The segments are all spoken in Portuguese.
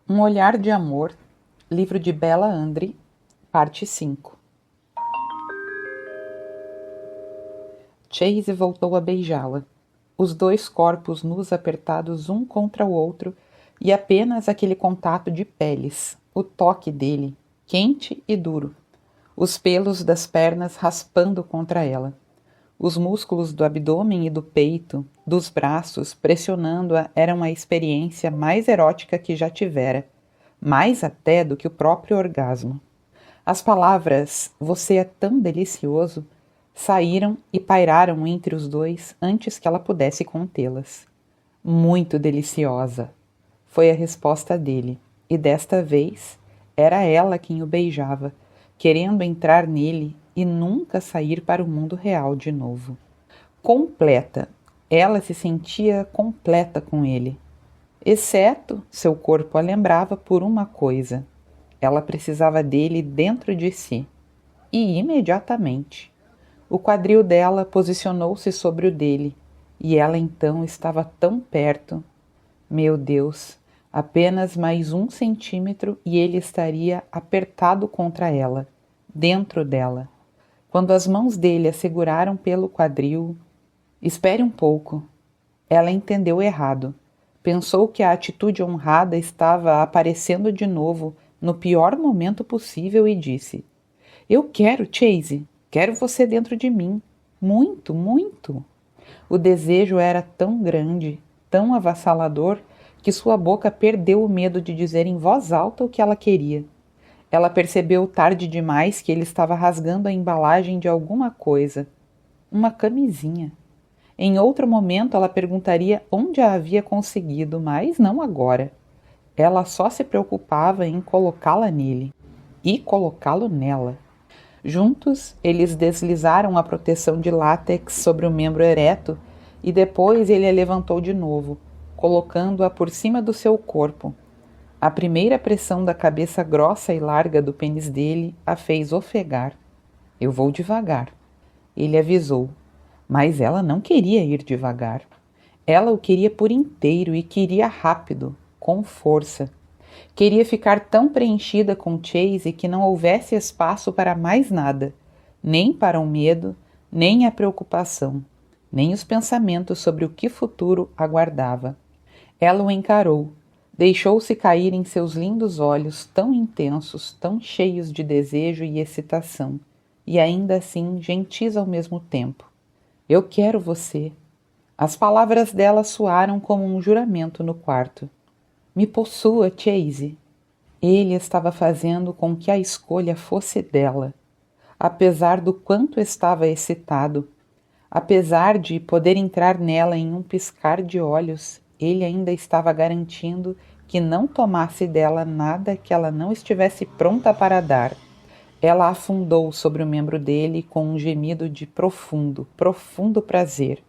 Um Olhar de Amor, livro de Bella Andre, parte 5. Chase voltou a beijá-la, os dois corpos nus apertados um contra o outro e apenas aquele contato de peles, o toque dele, quente e duro, os pelos das pernas raspando contra ela, os músculos do abdômen e do peito, dos braços, pressionando-a, eram a experiência mais erótica que já tivera, mais até do que o próprio orgasmo. As palavras "você é tão delicioso" saíram e pairaram entre os dois antes que ela pudesse contê-las. Muito deliciosa, foi a resposta dele, e desta vez era ela quem o beijava, querendo entrar nele e nunca sair para o mundo real de novo. Completa, ela se sentia completa com ele, exceto, seu corpo a lembrava por uma coisa: ela precisava dele dentro de si, e imediatamente. O quadril dela posicionou-se sobre o dele, e ela então estava tão perto. Meu Deus, apenas mais 1 centímetro e ele estaria apertado contra ela, dentro dela. Quando as mãos dele a seguraram pelo quadril... Espere um pouco. Ela entendeu errado. Pensou que a atitude honrada estava aparecendo de novo, no pior momento possível, e disse: "Eu quero, Chase. Quero você dentro de mim. Muito, muito." O desejo era tão grande, tão avassalador, que sua boca perdeu o medo de dizer em voz alta o que ela queria. Ela percebeu tarde demais que ele estava rasgando a embalagem de alguma coisa. Uma camisinha. Em outro momento ela perguntaria onde a havia conseguido, mas não agora. Ela só se preocupava em colocá-la nele. E colocá-lo nela. Juntos, eles deslizaram a proteção de látex sobre o membro ereto e depois ele a levantou de novo, colocando-a por cima do seu corpo. A primeira pressão da cabeça grossa e larga do pênis dele a fez ofegar. "Eu vou devagar", ele avisou, mas ela não queria ir devagar. Ela o queria por inteiro e queria rápido, com força. Queria ficar tão preenchida com Chase que não houvesse espaço para mais nada, nem para o medo, nem a preocupação, nem os pensamentos sobre o que futuro aguardava. Ela o encarou, deixou-se cair em seus lindos olhos tão intensos, tão cheios de desejo e excitação, e ainda assim gentis ao mesmo tempo. "Eu quero você." As palavras dela soaram como um juramento no quarto. "Me possua, Chase." Ele estava fazendo com que a escolha fosse dela. Apesar do quanto estava excitado, apesar de poder entrar nela em um piscar de olhos, ele ainda estava garantindo que não tomasse dela nada que ela não estivesse pronta para dar. Ela afundou sobre o membro dele com um gemido de profundo, profundo prazer.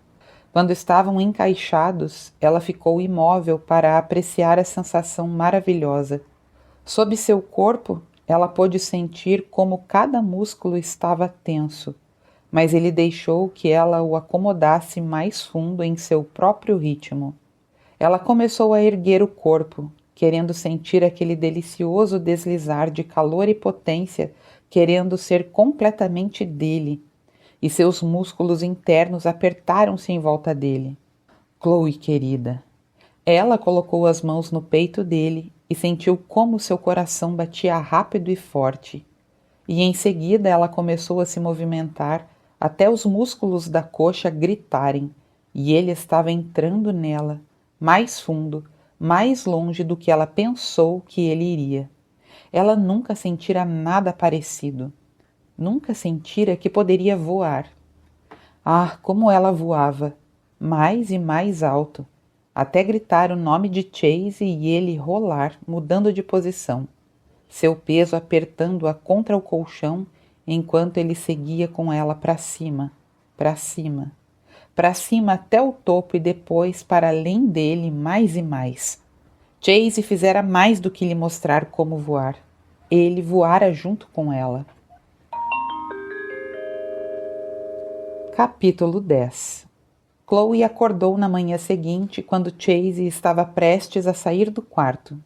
Quando estavam encaixados, ela ficou imóvel para apreciar a sensação maravilhosa. Sob seu corpo, ela pôde sentir como cada músculo estava tenso, mas ele deixou que ela o acomodasse mais fundo em seu próprio ritmo. Ela começou a erguer o corpo, querendo sentir aquele delicioso deslizar de calor e potência, querendo ser completamente dele, e seus músculos internos apertaram-se em volta dele. "Chloe, querida." Ela colocou as mãos no peito dele e sentiu como seu coração batia rápido e forte. E em seguida ela começou a se movimentar até os músculos da coxa gritarem, e ele estava entrando nela, mais fundo, mais longe do que ela pensou que ele iria. Ela nunca sentira nada parecido. Nunca sentira que poderia voar. Ah, como ela voava! Mais e mais alto, até gritar o nome de Chase e ele rolar, mudando de posição, seu peso apertando-a contra o colchão, enquanto ele seguia com ela para cima, para cima, para cima até o topo e depois para além dele mais e mais. Chase fizera mais do que lhe mostrar como voar. Ele voara junto com ela. Capítulo 10. Chloe acordou na manhã seguinte quando Chase estava prestes a sair do quarto.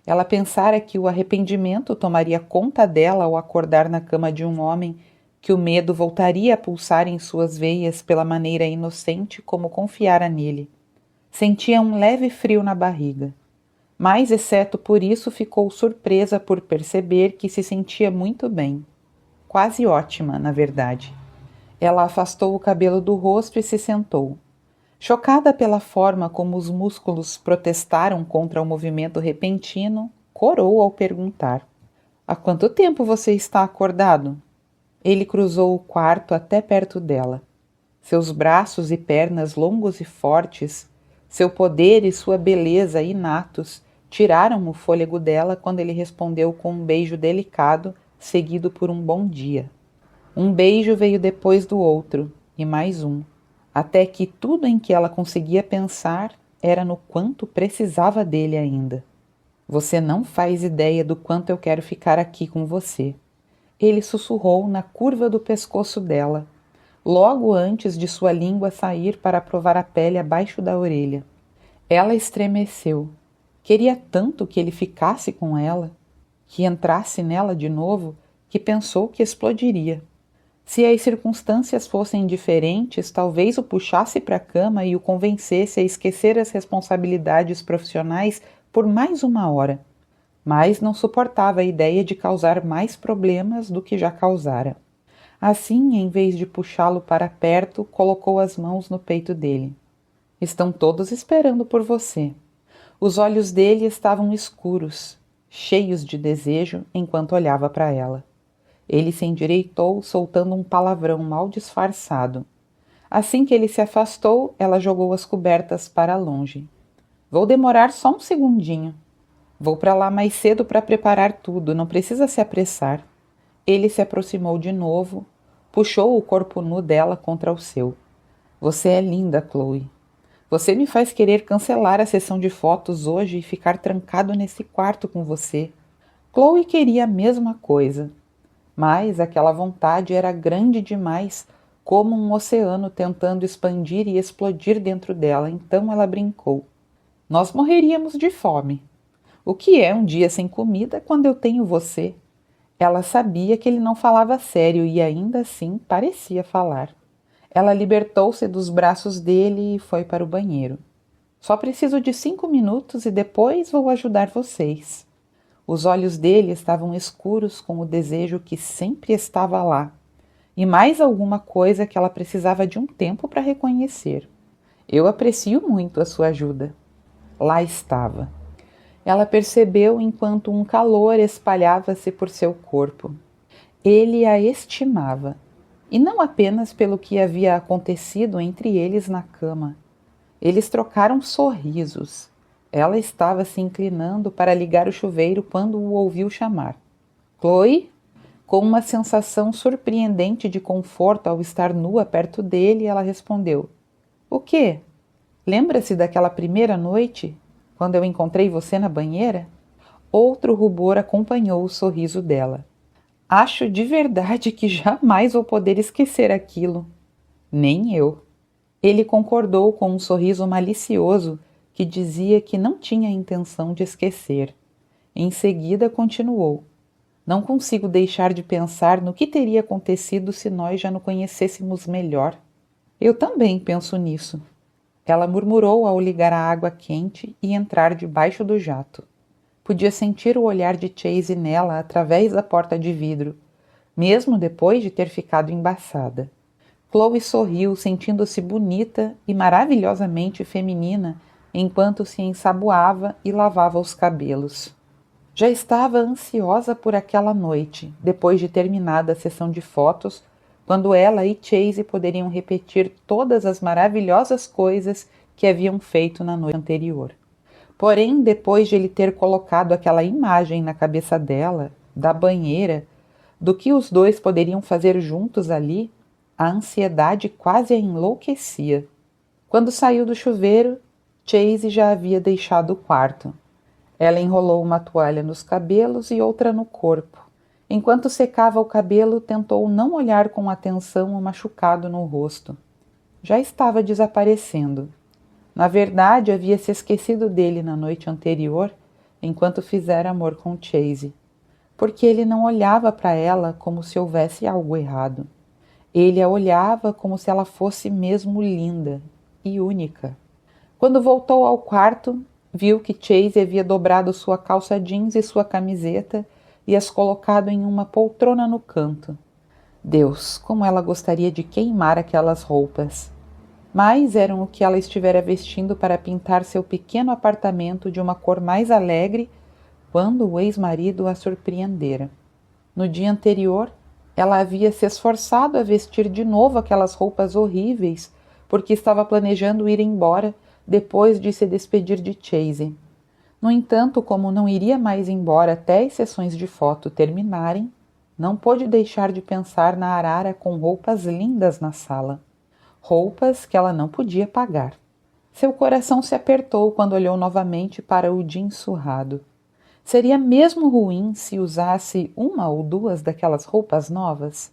Ela pensara que o arrependimento tomaria conta dela ao acordar na cama de um homem, que o medo voltaria a pulsar em suas veias pela maneira inocente como confiara nele. Sentia um leve frio na barriga. Mas, exceto por isso, ficou surpresa por perceber que se sentia muito bem. Quase ótima, na verdade. Ela afastou o cabelo do rosto e se sentou. Chocada pela forma como os músculos protestaram contra o movimento repentino, corou ao perguntar: "Há quanto tempo você está acordado?" Ele cruzou o quarto até perto dela. Seus braços e pernas longos e fortes, seu poder e sua beleza inatos, tiraram o fôlego dela quando ele respondeu com um beijo delicado, seguido por um bom dia. Um beijo veio depois do outro, e mais um, até que tudo em que ela conseguia pensar era no quanto precisava dele ainda. "Você não faz ideia do quanto eu quero ficar aqui com você." Ele sussurrou na curva do pescoço dela, logo antes de sua língua sair para provar a pele abaixo da orelha. Ela estremeceu. Queria tanto que ele ficasse com ela, que entrasse nela de novo, que pensou que explodiria. Se as circunstâncias fossem diferentes, talvez o puxasse para a cama e o convencesse a esquecer as responsabilidades profissionais por mais uma hora. Mas não suportava a ideia de causar mais problemas do que já causara. Assim, em vez de puxá-lo para perto, colocou as mãos no peito dele. "Estão todos esperando por você." Os olhos dele estavam escuros, cheios de desejo, enquanto olhava para ela. Ele se endireitou, soltando um palavrão mal disfarçado. Assim que ele se afastou, ela jogou as cobertas para longe. "Vou demorar só um segundinho. Vou para lá mais cedo para preparar tudo, não precisa se apressar." Ele se aproximou de novo, puxou o corpo nu dela contra o seu. "Você é linda, Chloe. Você me faz querer cancelar a sessão de fotos hoje e ficar trancado nesse quarto com você." Chloe queria a mesma coisa, mas aquela vontade era grande demais, como um oceano tentando expandir e explodir dentro dela, então ela brincou: "Nós morreríamos de fome. O que é um dia sem comida quando eu tenho você?" Ela sabia que ele não falava sério e ainda assim parecia falar. Ela libertou-se dos braços dele e foi para o banheiro. "Só preciso de 5 minutos e depois vou ajudar vocês." Os olhos dele estavam escuros com o desejo que sempre estava lá, e mais alguma coisa que ela precisava de um tempo para reconhecer. "Eu aprecio muito a sua ajuda." Lá estava. Ela percebeu enquanto um calor espalhava-se por seu corpo. Ele a estimava, e não apenas pelo que havia acontecido entre eles na cama. Eles trocaram sorrisos. Ela estava se inclinando para ligar o chuveiro quando o ouviu chamar. "Chloe?" Com uma sensação surpreendente de conforto ao estar nua perto dele, ela respondeu: "O quê? Lembra-se daquela primeira noite, quando eu encontrei você na banheira?" Outro rubor acompanhou o sorriso dela. "Acho de verdade que jamais vou poder esquecer aquilo." "Nem eu." Ele concordou com um sorriso malicioso que dizia que não tinha intenção de esquecer. Em seguida continuou: "Não consigo deixar de pensar no que teria acontecido se nós já nos conhecêssemos melhor." "Eu também penso nisso." Ela murmurou ao ligar a água quente e entrar debaixo do jato. Podia sentir o olhar de Chase nela através da porta de vidro, mesmo depois de ter ficado embaçada. Chloe sorriu, sentindo-se bonita e maravilhosamente feminina enquanto se ensaboava e lavava os cabelos. Já estava ansiosa por aquela noite, depois de terminada a sessão de fotos, quando ela e Chase poderiam repetir todas as maravilhosas coisas que haviam feito na noite anterior. Porém, depois de ele ter colocado aquela imagem na cabeça dela, da banheira, do que os dois poderiam fazer juntos ali, a ansiedade quase a enlouquecia. Quando saiu do chuveiro, Chase já havia deixado o quarto. Ela enrolou uma toalha nos cabelos e outra no corpo. Enquanto secava o cabelo, tentou não olhar com atenção o machucado no rosto. Já estava desaparecendo. Na verdade, havia se esquecido dele na noite anterior, enquanto fizera amor com Chase, porque ele não olhava para ela como se houvesse algo errado. Ele a olhava como se ela fosse mesmo linda e única. Quando voltou ao quarto, viu que Chase havia dobrado sua calça jeans e sua camiseta e as colocado em uma poltrona no canto. Deus, como ela gostaria de queimar aquelas roupas! Mas eram o que ela estivera vestindo para pintar seu pequeno apartamento de uma cor mais alegre quando o ex-marido a surpreendera. No dia anterior, ela havia se esforçado a vestir de novo aquelas roupas horríveis porque estava planejando ir embora depois de se despedir de Chase. No entanto, como não iria mais embora até as sessões de foto terminarem, não pôde deixar de pensar na Arara com roupas lindas na sala. Roupas que ela não podia pagar. Seu coração se apertou quando olhou novamente para o jeans surrado. Seria mesmo ruim se usasse uma ou duas daquelas roupas novas?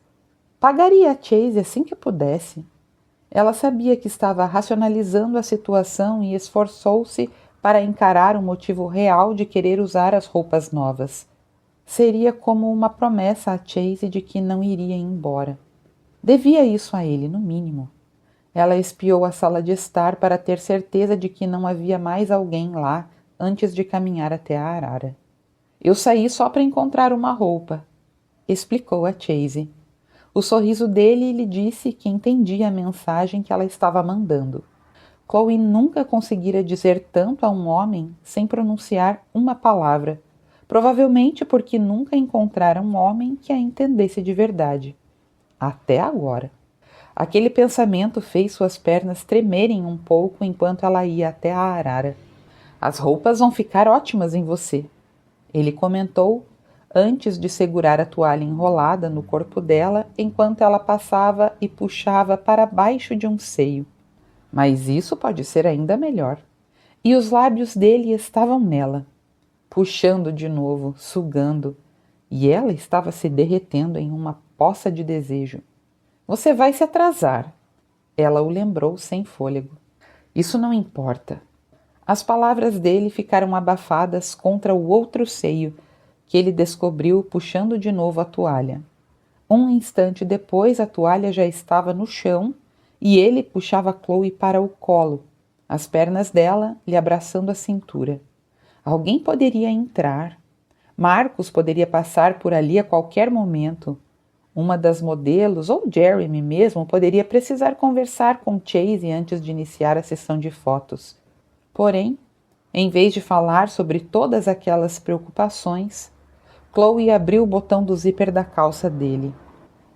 Pagaria a Chase assim que pudesse. Ela sabia que estava racionalizando a situação e esforçou-se para encarar o motivo real de querer usar as roupas novas. Seria como uma promessa a Chase de que não iria embora. Devia isso a ele, no mínimo. Ela espiou a sala de estar para ter certeza de que não havia mais alguém lá antes de caminhar até a Arara. Eu saí só para encontrar uma roupa, explicou a Chase. O sorriso dele lhe disse que entendia a mensagem que ela estava mandando. Chloe nunca conseguira dizer tanto a um homem sem pronunciar uma palavra, provavelmente porque nunca encontrara um homem que a entendesse de verdade. Até agora. Aquele pensamento fez suas pernas tremerem um pouco enquanto ela ia até a Arara. As roupas vão ficar ótimas em você, ele comentou antes de segurar a toalha enrolada no corpo dela enquanto ela passava e puxava para baixo de um seio. Mas isso pode ser ainda melhor. E os lábios dele estavam nela, puxando de novo, sugando, e ela estava se derretendo em uma poça de desejo. Você vai se atrasar, ela o lembrou sem fôlego. Isso não importa. As palavras dele ficaram abafadas contra o outro seio, que ele descobriu puxando de novo a toalha. Um instante depois, a toalha já estava no chão e ele puxava Chloe para o colo, as pernas dela lhe abraçando a cintura. Alguém poderia entrar. Marcos poderia passar por ali a qualquer momento. Uma das modelos, ou Jeremy mesmo, poderia precisar conversar com Chase antes de iniciar a sessão de fotos. Porém, em vez de falar sobre todas aquelas preocupações, Chloe abriu o botão do zíper da calça dele.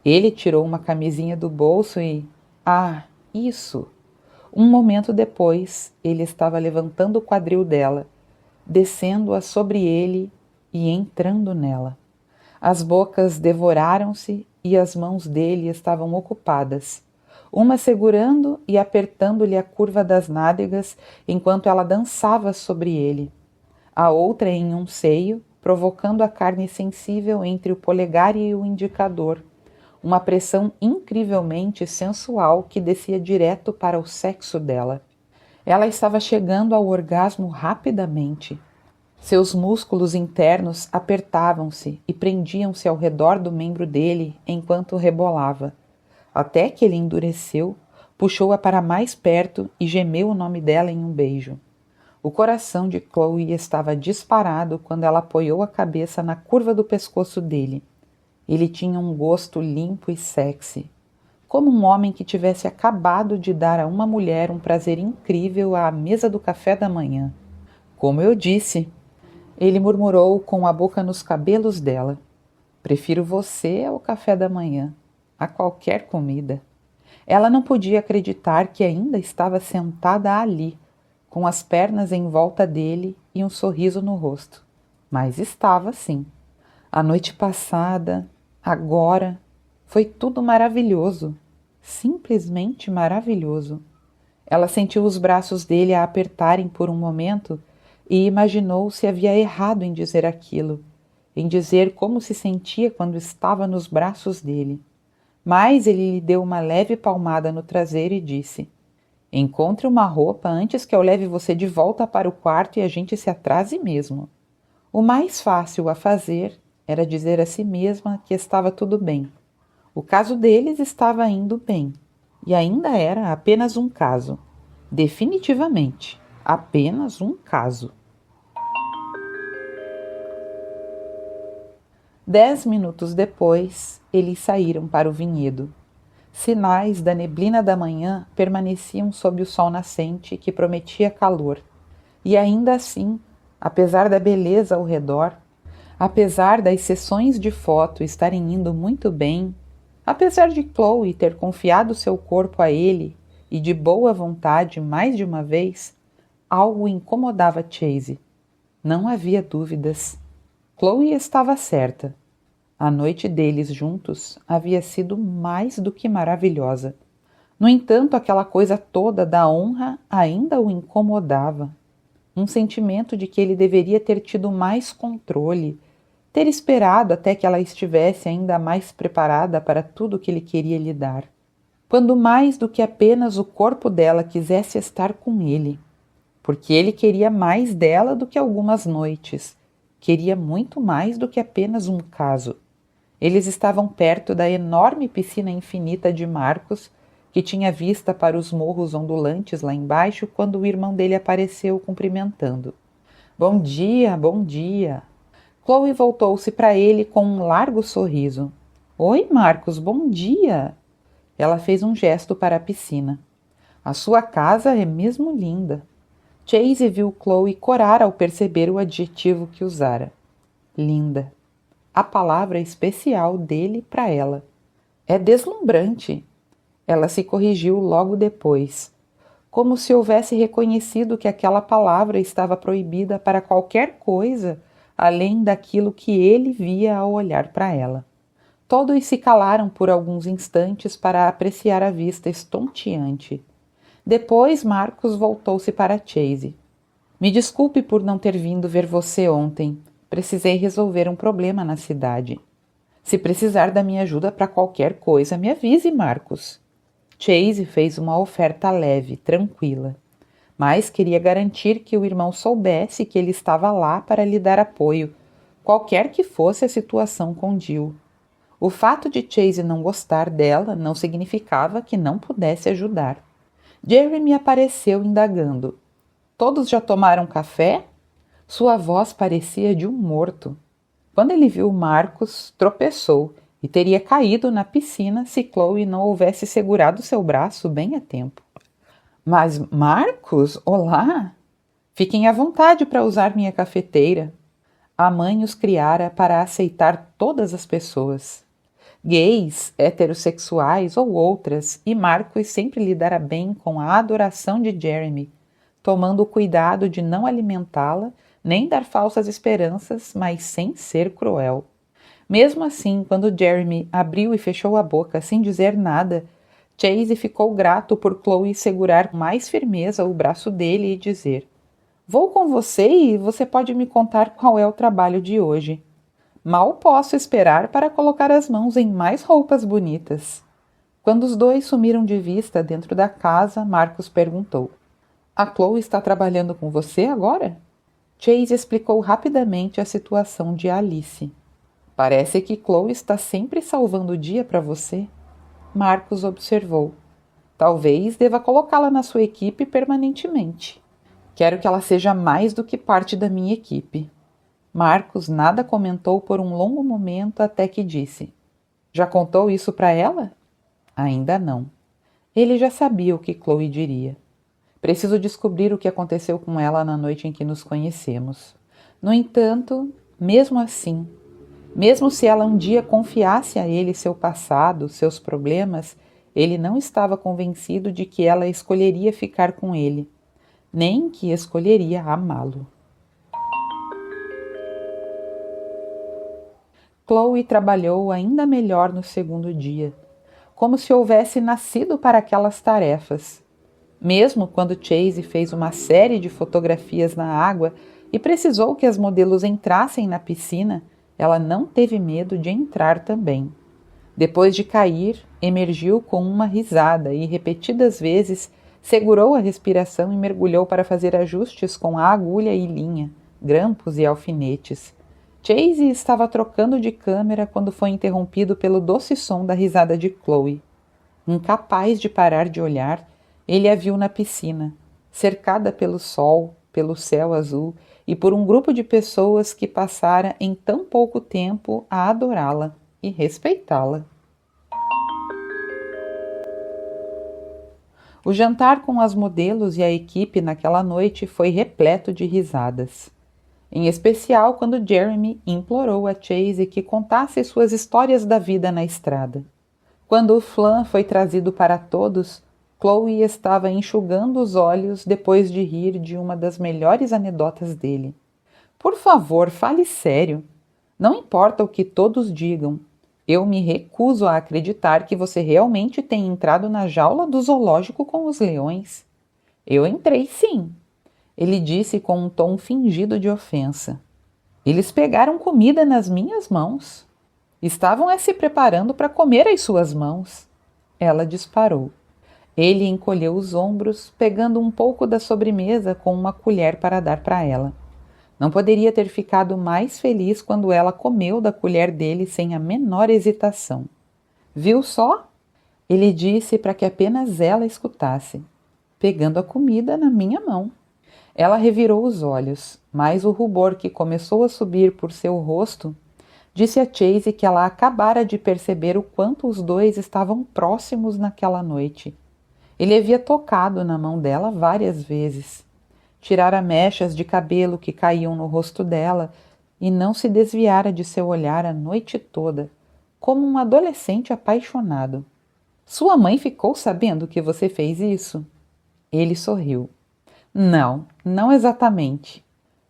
Ele tirou uma camisinha do bolso e... Ah, isso! Um momento depois, ele estava levantando o quadril dela, descendo-a sobre ele e entrando nela. As bocas devoraram-se e as mãos dele estavam ocupadas, uma segurando e apertando-lhe a curva das nádegas enquanto ela dançava sobre ele, a outra em um seio, provocando a carne sensível entre o polegar e o indicador, uma pressão incrivelmente sensual que descia direto para o sexo dela. Ela estava chegando ao orgasmo rapidamente. Seus músculos internos apertavam-se e prendiam-se ao redor do membro dele enquanto rebolava, até que ele endureceu, puxou-a para mais perto e gemeu o nome dela em um beijo. O coração de Chloe estava disparado quando ela apoiou a cabeça na curva do pescoço dele. Ele tinha um gosto limpo e sexy, como um homem que tivesse acabado de dar a uma mulher um prazer incrível à mesa do café da manhã. Como eu disse, ele murmurou com a boca nos cabelos dela. Prefiro você ao café da manhã, a qualquer comida. Ela não podia acreditar que ainda estava sentada ali, com as pernas em volta dele e um sorriso no rosto. Mas estava sim. A noite passada, agora, foi tudo maravilhoso. Simplesmente maravilhoso. Ela sentiu os braços dele a apertarem por um momento e imaginou se havia errado em dizer aquilo, em dizer como se sentia quando estava nos braços dele. Mas ele lhe deu uma leve palmada no traseiro e disse: encontre uma roupa antes que eu leve você de volta para o quarto e a gente se atrase mesmo. O mais fácil a fazer era dizer a si mesma que estava tudo bem. O caso deles estava indo bem, e ainda era apenas um caso. Definitivamente, apenas um caso. 10 minutos depois, eles saíram para o vinhedo. Sinais da neblina da manhã permaneciam sob o sol nascente, que prometia calor. E ainda assim, apesar da beleza ao redor, apesar das sessões de foto estarem indo muito bem, apesar de Chloe ter confiado seu corpo a ele e de boa vontade mais de uma vez, algo incomodava Chase. Não havia dúvidas. Chloe estava certa. A noite deles juntos havia sido mais do que maravilhosa. No entanto, aquela coisa toda da honra ainda o incomodava. Um sentimento de que ele deveria ter tido mais controle, ter esperado até que ela estivesse ainda mais preparada para tudo que ele queria lhe dar. Quando mais do que apenas o corpo dela quisesse estar com ele. Porque ele queria mais dela do que algumas noites. Queria muito mais do que apenas um caso. Eles estavam perto da enorme piscina infinita de Marcos, que tinha vista para os morros ondulantes lá embaixo quando o irmão dele apareceu cumprimentando. Bom dia, bom dia. Chloe voltou-se para ele com um largo sorriso. Oi, Marcos, bom dia. Ela fez um gesto para a piscina. A sua casa é mesmo linda. Chase viu Chloe corar ao perceber o adjetivo que usara. Linda. A palavra especial dele para ela. É deslumbrante. Ela se corrigiu logo depois, como se houvesse reconhecido que aquela palavra estava proibida para qualquer coisa além daquilo que ele via ao olhar para ela. Todos se calaram por alguns instantes para apreciar a vista estonteante. Depois Marcos voltou-se para Chase. Me desculpe por não ter vindo ver você ontem. Precisei resolver um problema na cidade. Se precisar da minha ajuda para qualquer coisa, me avise, Marcos. Chase fez uma oferta leve, tranquila, mas queria garantir que o irmão soubesse que ele estava lá para lhe dar apoio, qualquer que fosse a situação com Jill. O fato de Chase não gostar dela não significava que não pudesse ajudar. Jeremy apareceu indagando. Todos já tomaram café? Sua voz parecia de um morto. Quando ele viu Marcos, tropeçou e teria caído na piscina se Chloe não houvesse segurado seu braço bem a tempo. Mas, Marcos, olá! Fiquem à vontade para usar minha cafeteira. A mãe os criara para aceitar todas as pessoas. Gays, heterossexuais ou outras, e Marcos sempre lidara bem com a adoração de Jeremy, tomando o cuidado de não alimentá-la, nem dar falsas esperanças, mas sem ser cruel. Mesmo assim, quando Jeremy abriu e fechou a boca sem dizer nada, Chase ficou grato por Chloe segurar com mais firmeza o braço dele e dizer: Vou com você e você pode me contar qual é o trabalho de hoje. Mal posso esperar para colocar as mãos em mais roupas bonitas. Quando os dois sumiram de vista dentro da casa, Marcos perguntou: A Chloe está trabalhando com você agora? Chase explicou rapidamente a situação de Alice. Parece que Chloe está sempre salvando o dia para você. Marcos observou. Talvez deva colocá-la na sua equipe permanentemente. Quero que ela seja mais do que parte da minha equipe. Marcos nada comentou por um longo momento até que disse: Já contou isso para ela? Ainda não. Ele já sabia o que Chloe diria. Preciso descobrir o que aconteceu com ela na noite em que nos conhecemos. No entanto, mesmo assim, mesmo se ela um dia confiasse a ele seu passado, seus problemas, ele não estava convencido de que ela escolheria ficar com ele, nem que escolheria amá-lo. Chloe trabalhou ainda melhor no segundo dia, como se houvesse nascido para aquelas tarefas. Mesmo quando Chase fez uma série de fotografias na água e precisou que as modelos entrassem na piscina, ela não teve medo de entrar também. Depois de cair, emergiu com uma risada e, repetidas vezes, segurou a respiração e mergulhou para fazer ajustes com a agulha e linha, grampos e alfinetes. Chase estava trocando de câmera quando foi interrompido pelo doce som da risada de Chloe. Incapaz de parar de olhar, ele a viu na piscina, cercada pelo sol, pelo céu azul e por um grupo de pessoas que passara em tão pouco tempo a adorá-la e respeitá-la. O jantar com as modelos e a equipe naquela noite foi repleto de risadas. Em especial quando Jeremy implorou a Chase que contasse suas histórias da vida na estrada. Quando o flan foi trazido para todos, Chloe estava enxugando os olhos depois de rir de uma das melhores anedotas dele. Por favor, fale sério. Não importa o que todos digam. Eu me recuso a acreditar que você realmente tenha entrado na jaula do zoológico com os leões. Eu entrei, sim. Ele disse com um tom fingido de ofensa. Eles pegaram comida nas minhas mãos. Estavam se preparando para comer as suas mãos. Ela disparou. Ele encolheu os ombros, pegando um pouco da sobremesa com uma colher para dar para ela. Não poderia ter ficado mais feliz quando ela comeu da colher dele sem a menor hesitação. Viu só? Ele disse para que apenas ela escutasse, pegando a comida na minha mão. Ela revirou os olhos, mas o rubor que começou a subir por seu rosto disse a Chase que ela acabara de perceber o quanto os dois estavam próximos naquela noite. Ele havia tocado na mão dela várias vezes. Tirara mechas de cabelo que caíam no rosto dela e não se desviara de seu olhar a noite toda, como um adolescente apaixonado. Sua mãe ficou sabendo que você fez isso? Ele sorriu. Não, não exatamente.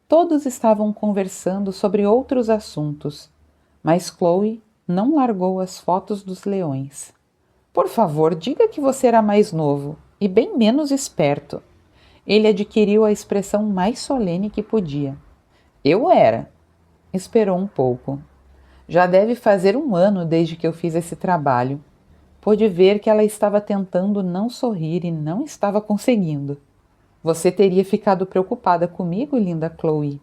Todos estavam conversando sobre outros assuntos, mas Chloe não largou as fotos dos leões. Por favor, diga que você era mais novo e bem menos esperto. Ele adquiriu a expressão mais solene que podia. Eu era. Esperou um pouco. Já deve fazer 1 ano desde que eu fiz esse trabalho. Pôde ver que ela estava tentando não sorrir e não estava conseguindo. Você teria ficado preocupada comigo, linda Chloe?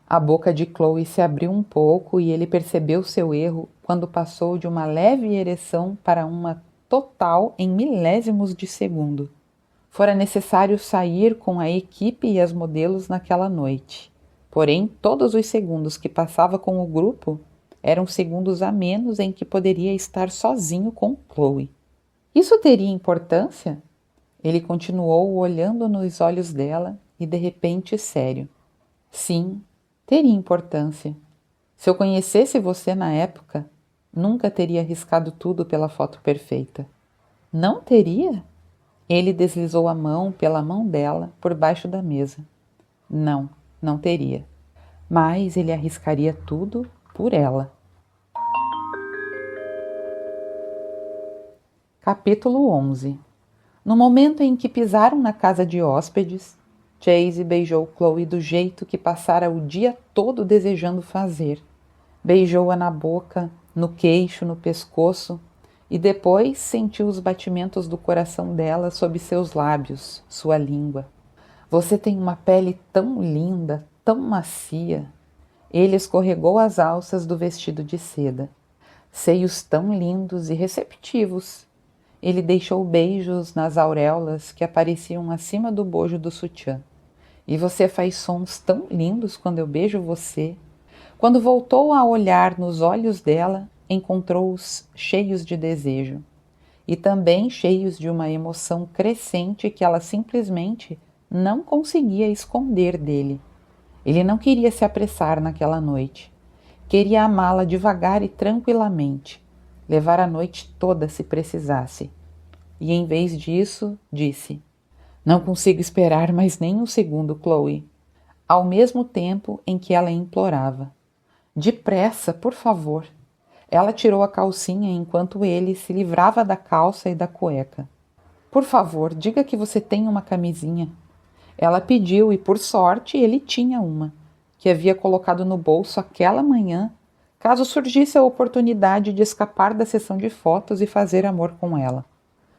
A boca de Chloe se abriu um pouco e ele percebeu seu erro quando passou de uma leve ereção para uma total em milésimos de segundo. Fora necessário sair com a equipe e as modelos naquela noite. Porém, todos os segundos que passava com o grupo eram segundos a menos em que poderia estar sozinho com Chloe. Isso teria importância? Ele continuou olhando nos olhos dela e de repente sério. Sim, teria importância. Se eu conhecesse você na época, nunca teria arriscado tudo pela foto perfeita. Não teria? Ele deslizou a mão pela mão dela por baixo da mesa. Não, não teria. Mas ele arriscaria tudo por ela. Capítulo 11. No momento em que pisaram na casa de hóspedes, Chase beijou Chloe do jeito que passara o dia todo desejando fazer. Beijou-a na boca, no queixo, no pescoço, e depois sentiu os batimentos do coração dela sob seus lábios, sua língua. Você tem uma pele tão linda, tão macia. Ele escorregou as alças do vestido de seda. Seios tão lindos e receptivos. Ele deixou beijos nas auréolas que apareciam acima do bojo do sutiã. E você faz sons tão lindos quando eu beijo você. Quando voltou a olhar nos olhos dela, encontrou-os cheios de desejo e também cheios de uma emoção crescente que ela simplesmente não conseguia esconder dele. Ele não queria se apressar naquela noite. Queria amá-la devagar e tranquilamente, levar a noite toda se precisasse. E em vez disso, disse: Não consigo esperar mais nem um segundo, Chloe. Ao mesmo tempo em que ela implorava: Depressa, por favor. Ela tirou a calcinha enquanto ele se livrava da calça e da cueca. Por favor, diga que você tem uma camisinha. Ela pediu e, por sorte, ele tinha uma, que havia colocado no bolso aquela manhã, caso surgisse a oportunidade de escapar da sessão de fotos e fazer amor com ela.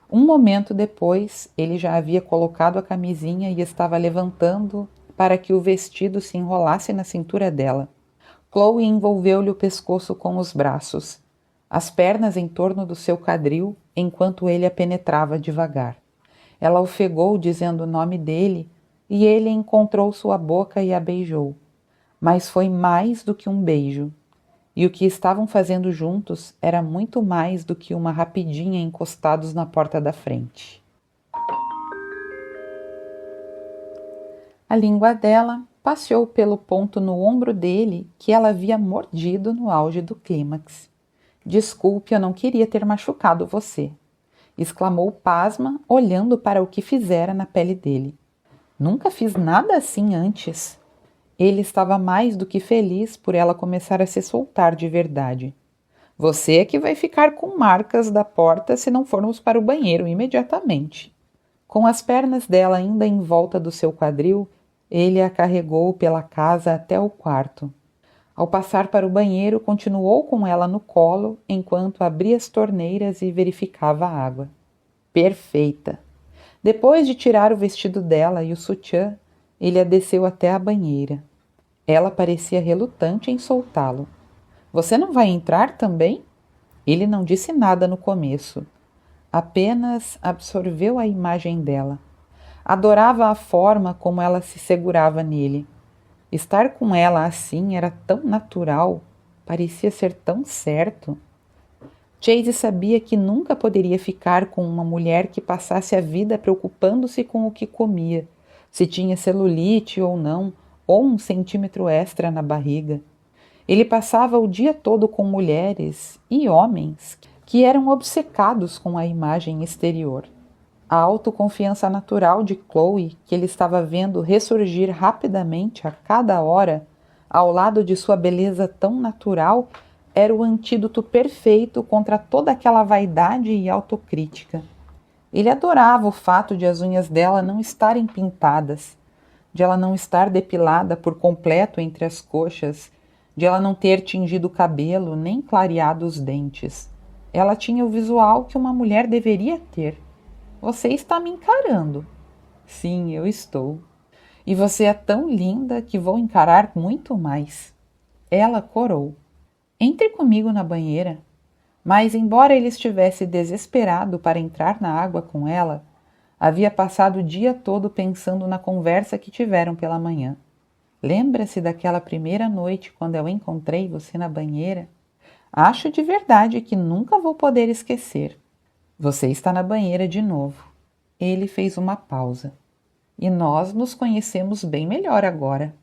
Um momento depois, ele já havia colocado a camisinha e estava levantando para que o vestido se enrolasse na cintura dela. Chloe envolveu-lhe o pescoço com os braços, as pernas em torno do seu quadril, enquanto ele a penetrava devagar. Ela ofegou dizendo o nome dele, e ele encontrou sua boca e a beijou. Mas foi mais do que um beijo, e o que estavam fazendo juntos era muito mais do que uma rapidinha encostados na porta da frente. A língua dela passeou pelo ponto no ombro dele que ela havia mordido no auge do clímax. "Desculpe, eu não queria ter machucado você", exclamou pasma, olhando para o que fizera na pele dele. "Nunca fiz nada assim antes." Ele estava mais do que feliz por ela começar a se soltar de verdade. "Você é que vai ficar com marcas da porta se não formos para o banheiro imediatamente." Com as pernas dela ainda em volta do seu quadril, ele a carregou pela casa até o quarto. Ao passar para o banheiro, continuou com ela no colo enquanto abria as torneiras e verificava a água. Perfeita! Depois de tirar o vestido dela e o sutiã, ele a desceu até a banheira. Ela parecia relutante em soltá-lo. "Você não vai entrar também?" Ele não disse nada no começo. Apenas absorveu a imagem dela. Adorava a forma como ela se segurava nele. Estar com ela assim era tão natural, parecia ser tão certo. Chase sabia que nunca poderia ficar com uma mulher que passasse a vida preocupando-se com o que comia, se tinha celulite ou não, ou um centímetro extra na barriga. Ele passava o dia todo com mulheres e homens que eram obcecados com a imagem exterior. A autoconfiança natural de Chloe, que ele estava vendo ressurgir rapidamente a cada hora, ao lado de sua beleza tão natural, era o antídoto perfeito contra toda aquela vaidade e autocrítica. Ele adorava o fato de as unhas dela não estarem pintadas, de ela não estar depilada por completo entre as coxas, de ela não ter tingido o cabelo nem clareado os dentes. Ela tinha o visual que uma mulher deveria ter. "Você está me encarando." "Sim, eu estou." "E você é tão linda que vou encarar muito mais." Ela corou. "Entre comigo na banheira." Mas, embora ele estivesse desesperado para entrar na água com ela, havia passado o dia todo pensando na conversa que tiveram pela manhã. "Lembra-se daquela primeira noite quando eu encontrei você na banheira? Acho de verdade que nunca vou poder esquecer." "Você está na banheira de novo." Ele fez uma pausa. "E nós nos conhecemos bem melhor agora."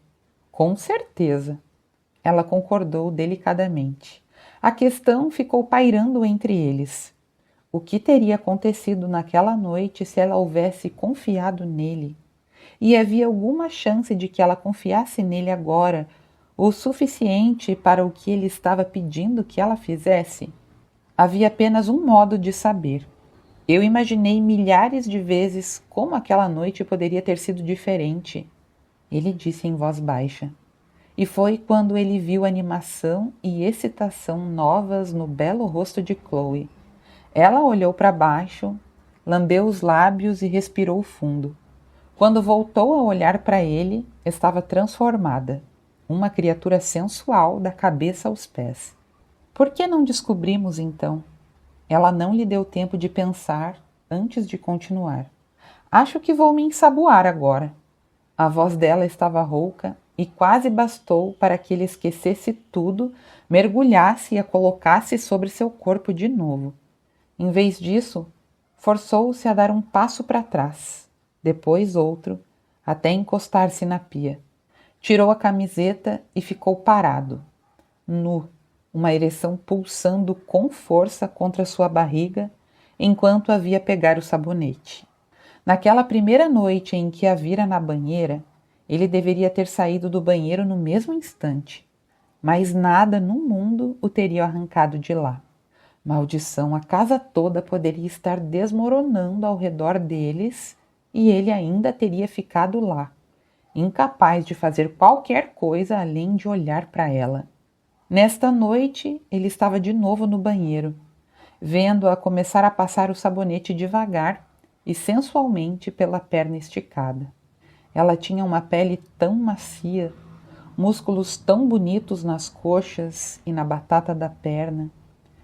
"Com certeza." Ela concordou delicadamente. A questão ficou pairando entre eles. O que teria acontecido naquela noite se ela houvesse confiado nele? E havia alguma chance de que ela confiasse nele agora, o suficiente para o que ele estava pedindo que ela fizesse? Havia apenas um modo de saber. Eu imaginei milhares de vezes como aquela noite poderia ter sido diferente, ele disse em voz baixa. E foi quando ele viu animação e excitação novas no belo rosto de Chloe. Ela olhou para baixo, lambeu os lábios e respirou fundo. Quando voltou a olhar para ele, estava transformada, uma criatura sensual da cabeça aos pés. "Por que não descobrimos então?" Ela não lhe deu tempo de pensar antes de continuar. "Acho que vou me ensaboar agora." A voz dela estava rouca e quase bastou para que ele esquecesse tudo, mergulhasse e a colocasse sobre seu corpo de novo. Em vez disso, forçou-se a dar um passo para trás, depois outro, até encostar-se na pia. Tirou a camiseta e ficou parado, nu, uma ereção pulsando com força contra sua barriga, enquanto a via pegar o sabonete. Naquela primeira noite em que a vira na banheira, ele deveria ter saído do banheiro no mesmo instante, mas nada no mundo o teria arrancado de lá. Maldição, a casa toda poderia estar desmoronando ao redor deles e ele ainda teria ficado lá, incapaz de fazer qualquer coisa além de olhar para ela. Nesta noite, ele estava de novo no banheiro, vendo-a começar a passar o sabonete devagar e sensualmente pela perna esticada. Ela tinha uma pele tão macia, músculos tão bonitos nas coxas e na batata da perna,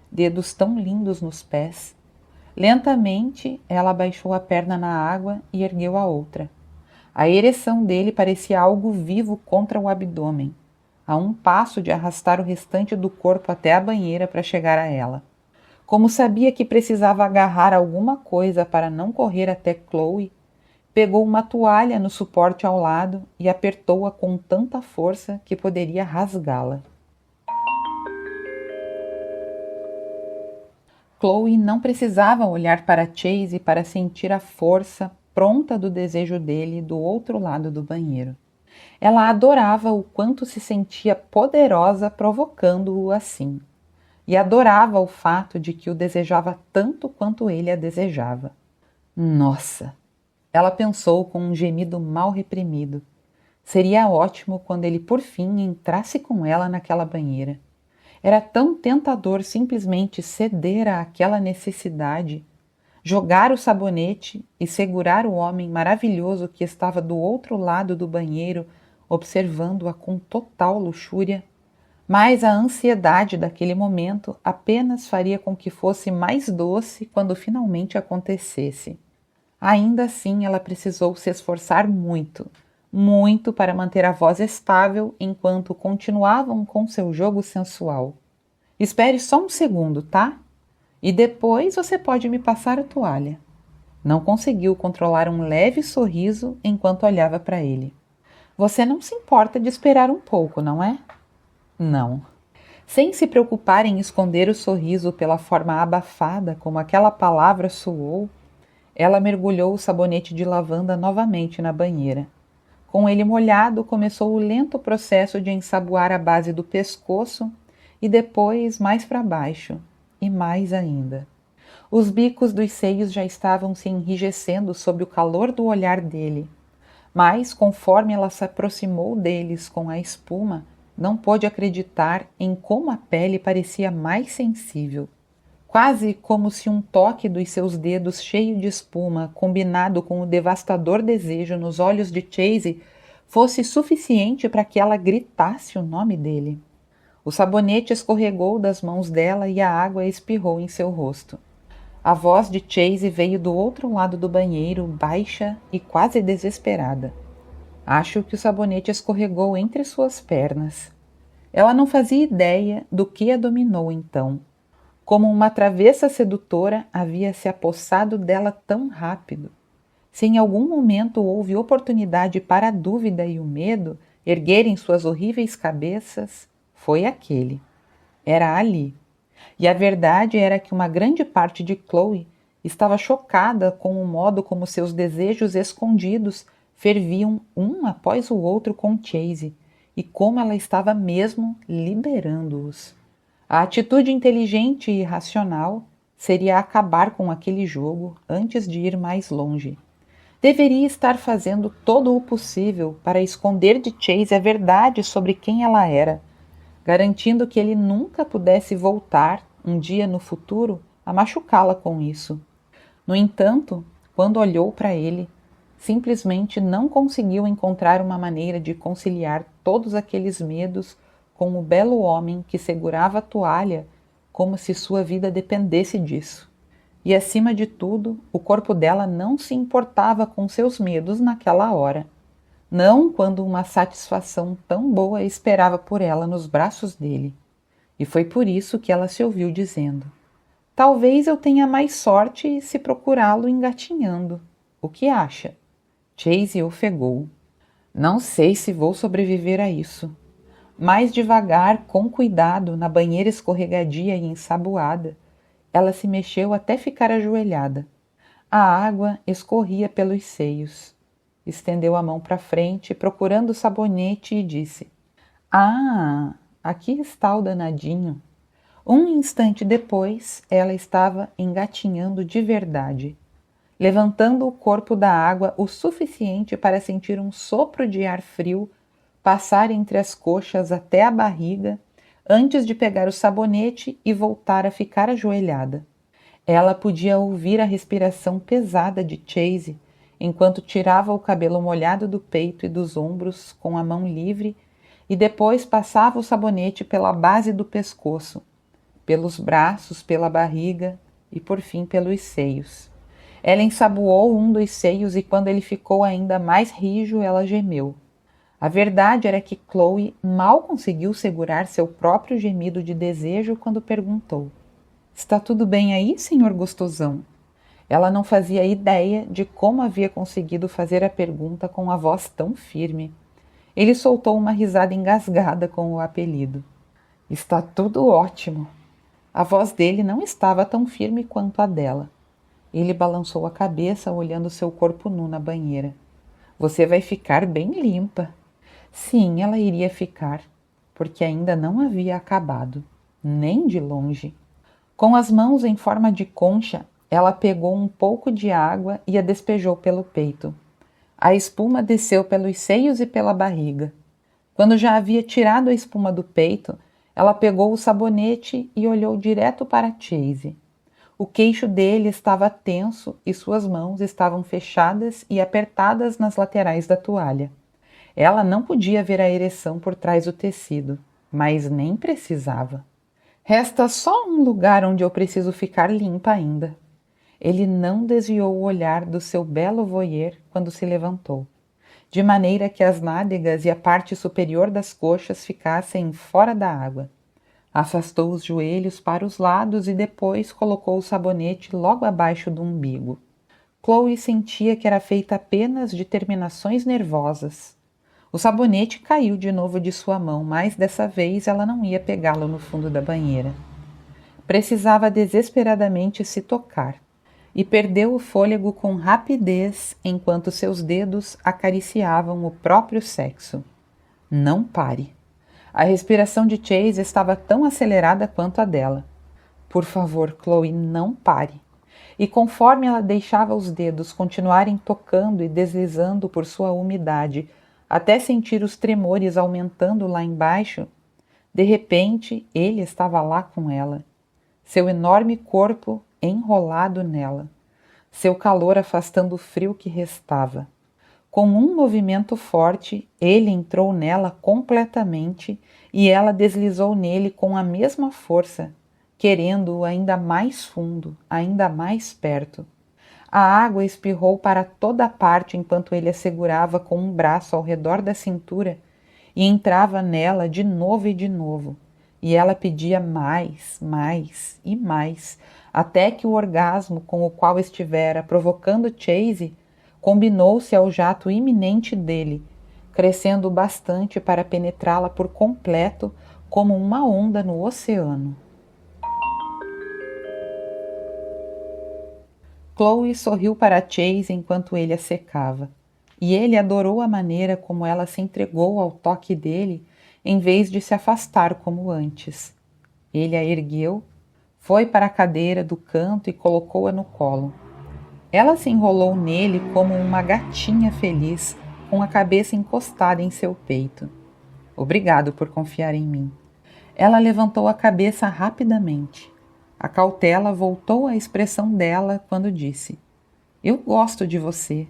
dedos tão lindos nos pés. Lentamente, ela abaixou a perna na água e ergueu a outra. A ereção dele parecia algo vivo contra o abdômen, a um passo de arrastar o restante do corpo até a banheira para chegar a ela. Como sabia que precisava agarrar alguma coisa para não correr até Chloe, pegou uma toalha no suporte ao lado e apertou-a com tanta força que poderia rasgá-la. Chloe não precisava olhar para Chase para sentir a força pronta do desejo dele do outro lado do banheiro. Ela adorava o quanto se sentia poderosa provocando-o assim. E adorava o fato de que o desejava tanto quanto ele a desejava. Nossa! Ela pensou com um gemido mal reprimido. Seria ótimo quando ele por fim entrasse com ela naquela banheira. Era tão tentador simplesmente ceder àquela necessidade, jogar o sabonete e segurar o homem maravilhoso que estava do outro lado do banheiro, observando-a com total luxúria. Mas a ansiedade daquele momento apenas faria com que fosse mais doce quando finalmente acontecesse. Ainda assim, ela precisou se esforçar muito, muito para manter a voz estável enquanto continuavam com seu jogo sensual. Espere só um segundo, tá? E depois você pode me passar a toalha. Não conseguiu controlar um leve sorriso enquanto olhava para ele. Você não se importa de esperar um pouco, não é? Não. Sem se preocupar em esconder o sorriso pela forma abafada como aquela palavra soou, ela mergulhou o sabonete de lavanda novamente na banheira. Com ele molhado, começou o lento processo de ensaboar a base do pescoço e depois mais para baixo, e mais ainda. Os bicos dos seios já estavam se enrijecendo sob o calor do olhar dele, mas conforme ela se aproximou deles com a espuma, não pôde acreditar em como a pele parecia mais sensível. Quase como se um toque dos seus dedos cheio de espuma, combinado com o devastador desejo nos olhos de Chase, fosse suficiente para que ela gritasse o nome dele. O sabonete escorregou das mãos dela e a água espirrou em seu rosto. A voz de Chase veio do outro lado do banheiro, baixa e quase desesperada. Acho que o sabonete escorregou entre suas pernas. Ela não fazia ideia do que a dominou então. Como uma travessa sedutora havia se apossado dela tão rápido. Se em algum momento houve oportunidade para a dúvida e o medo erguerem suas horríveis cabeças, foi aquele. Era ali. E a verdade era que uma grande parte de Chloe estava chocada com o modo como seus desejos escondidos ferviam um após o outro com Chase e como ela estava mesmo liberando-os. A atitude inteligente e racional seria acabar com aquele jogo antes de ir mais longe. Deveria estar fazendo todo o possível para esconder de Chase a verdade sobre quem ela era, garantindo que ele nunca pudesse voltar, um dia no futuro, a machucá-la com isso. No entanto, quando olhou para ele, simplesmente não conseguiu encontrar uma maneira de conciliar todos aqueles medos com o belo homem que segurava a toalha como se sua vida dependesse disso. E, acima de tudo, o corpo dela não se importava com seus medos naquela hora. Não quando uma satisfação tão boa esperava por ela nos braços dele. E foi por isso que ela se ouviu dizendo: talvez eu tenha mais sorte se procurá-lo engatinhando. O que acha? Chase ofegou. Não sei se vou sobreviver a isso. Mais devagar, com cuidado, na banheira escorregadia e ensaboada, ela se mexeu até ficar ajoelhada. A água escorria pelos seios. Estendeu a mão para frente, procurando o sabonete, e disse: ah, aqui está o danadinho. Um instante depois, ela estava engatinhando de verdade, levantando o corpo da água o suficiente para sentir um sopro de ar frio passar entre as coxas até a barriga, antes de pegar o sabonete e voltar a ficar ajoelhada. Ela podia ouvir a respiração pesada de Chase enquanto tirava o cabelo molhado do peito e dos ombros com a mão livre e depois passava o sabonete pela base do pescoço, pelos braços, pela barriga e por fim pelos seios. Ela ensaboou um dos seios e quando ele ficou ainda mais rijo, ela gemeu. A verdade era que Chloe mal conseguiu segurar seu próprio gemido de desejo quando perguntou: "Está tudo bem aí, senhor gostosão?" Ela não fazia ideia de como havia conseguido fazer a pergunta com a voz tão firme. Ele soltou uma risada engasgada com o apelido. "Está tudo ótimo." A voz dele não estava tão firme quanto a dela. Ele balançou a cabeça, olhando seu corpo nu na banheira. "Você vai ficar bem limpa." Sim, ela iria ficar, porque ainda não havia acabado, nem de longe. Com as mãos em forma de concha, ela pegou um pouco de água e a despejou pelo peito. A espuma desceu pelos seios e pela barriga. Quando já havia tirado a espuma do peito, ela pegou o sabonete e olhou direto para Chase. O queixo dele estava tenso e suas mãos estavam fechadas e apertadas nas laterais da toalha. Ela não podia ver a ereção por trás do tecido, mas nem precisava. "Resta só um lugar onde eu preciso ficar limpa ainda." Ele não desviou o olhar do seu belo voyeur quando se levantou, de maneira que as nádegas e a parte superior das coxas ficassem fora da água. Afastou os joelhos para os lados e depois colocou o sabonete logo abaixo do umbigo. Chloe sentia que era feita apenas de terminações nervosas. O sabonete caiu de novo de sua mão, mas dessa vez ela não ia pegá-lo no fundo da banheira. Precisava desesperadamente se tocar, e perdeu o fôlego com rapidez enquanto seus dedos acariciavam o próprio sexo. Não pare. A respiração de Chase estava tão acelerada quanto a dela. "Por favor, Chloe, não pare." E conforme ela deixava os dedos continuarem tocando e deslizando por sua umidade, até sentir os tremores aumentando lá embaixo, de repente ele estava lá com ela, seu enorme corpo enrolado nela, seu calor afastando o frio que restava. Com um movimento forte, ele entrou nela completamente e ela deslizou nele com a mesma força, querendo-o ainda mais fundo, ainda mais perto. A água espirrou para toda parte enquanto ele a segurava com um braço ao redor da cintura e entrava nela de novo, e ela pedia mais, mais e mais, até que o orgasmo com o qual estivera provocando Chase combinou-se ao jato iminente dele, crescendo bastante para penetrá-la por completo como uma onda no oceano. Chloe sorriu para Chase enquanto ele a secava, e ele adorou a maneira como ela se entregou ao toque dele em vez de se afastar como antes. Ele a ergueu, foi para a cadeira do canto e colocou-a no colo. Ela se enrolou nele como uma gatinha feliz, com a cabeça encostada em seu peito. "Obrigado por confiar em mim." Ela levantou a cabeça rapidamente. A cautela voltou à expressão dela quando disse: "Eu gosto de você.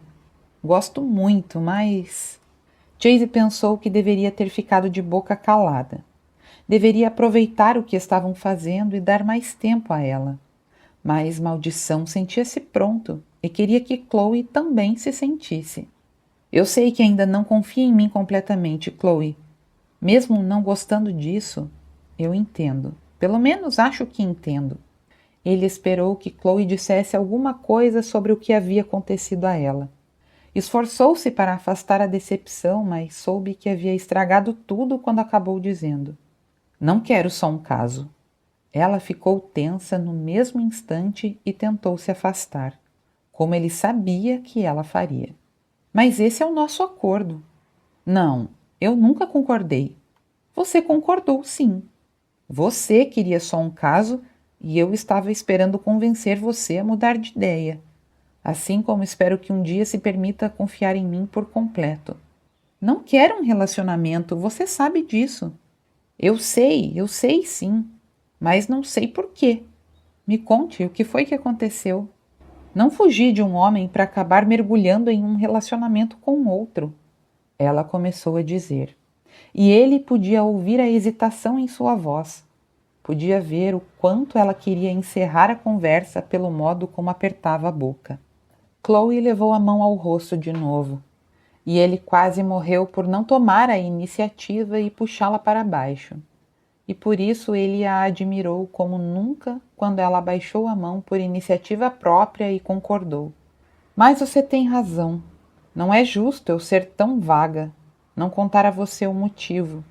Gosto muito, mas..." Chase pensou que deveria ter ficado de boca calada. Deveria aproveitar o que estavam fazendo e dar mais tempo a ela. Mas, maldição, sentia-se pronto e queria que Chloe também se sentisse. "Eu sei que ainda não confia em mim completamente, Chloe. Mesmo não gostando disso, eu entendo. Pelo menos acho que entendo." Ele esperou que Chloe dissesse alguma coisa sobre o que havia acontecido a ela. Esforçou-se para afastar a decepção, mas soube que havia estragado tudo quando acabou dizendo: "Não quero só um caso." Ela ficou tensa no mesmo instante e tentou se afastar, como ele sabia que ela faria. "Mas esse é o nosso acordo." "Não, eu nunca concordei." "Você concordou, sim. Você queria só um caso e eu estava esperando convencer você a mudar de ideia. Assim como espero que um dia se permita confiar em mim por completo." "Não quero um relacionamento, você sabe disso." Eu sei sim, mas não sei por quê. Me conte o que foi que aconteceu." Não fugi de um homem para acabar mergulhando em um relacionamento com outro, ela começou a dizer. E ele podia ouvir a hesitação em sua voz. Podia ver o quanto ela queria encerrar a conversa pelo modo como apertava a boca. Chloe levou a mão ao rosto de novo, e ele quase morreu por não tomar a iniciativa e puxá-la para baixo. E por isso ele a admirou como nunca quando ela abaixou a mão por iniciativa própria e concordou. Mas você tem razão. Não é justo eu ser tão vaga, não contar a você o motivo.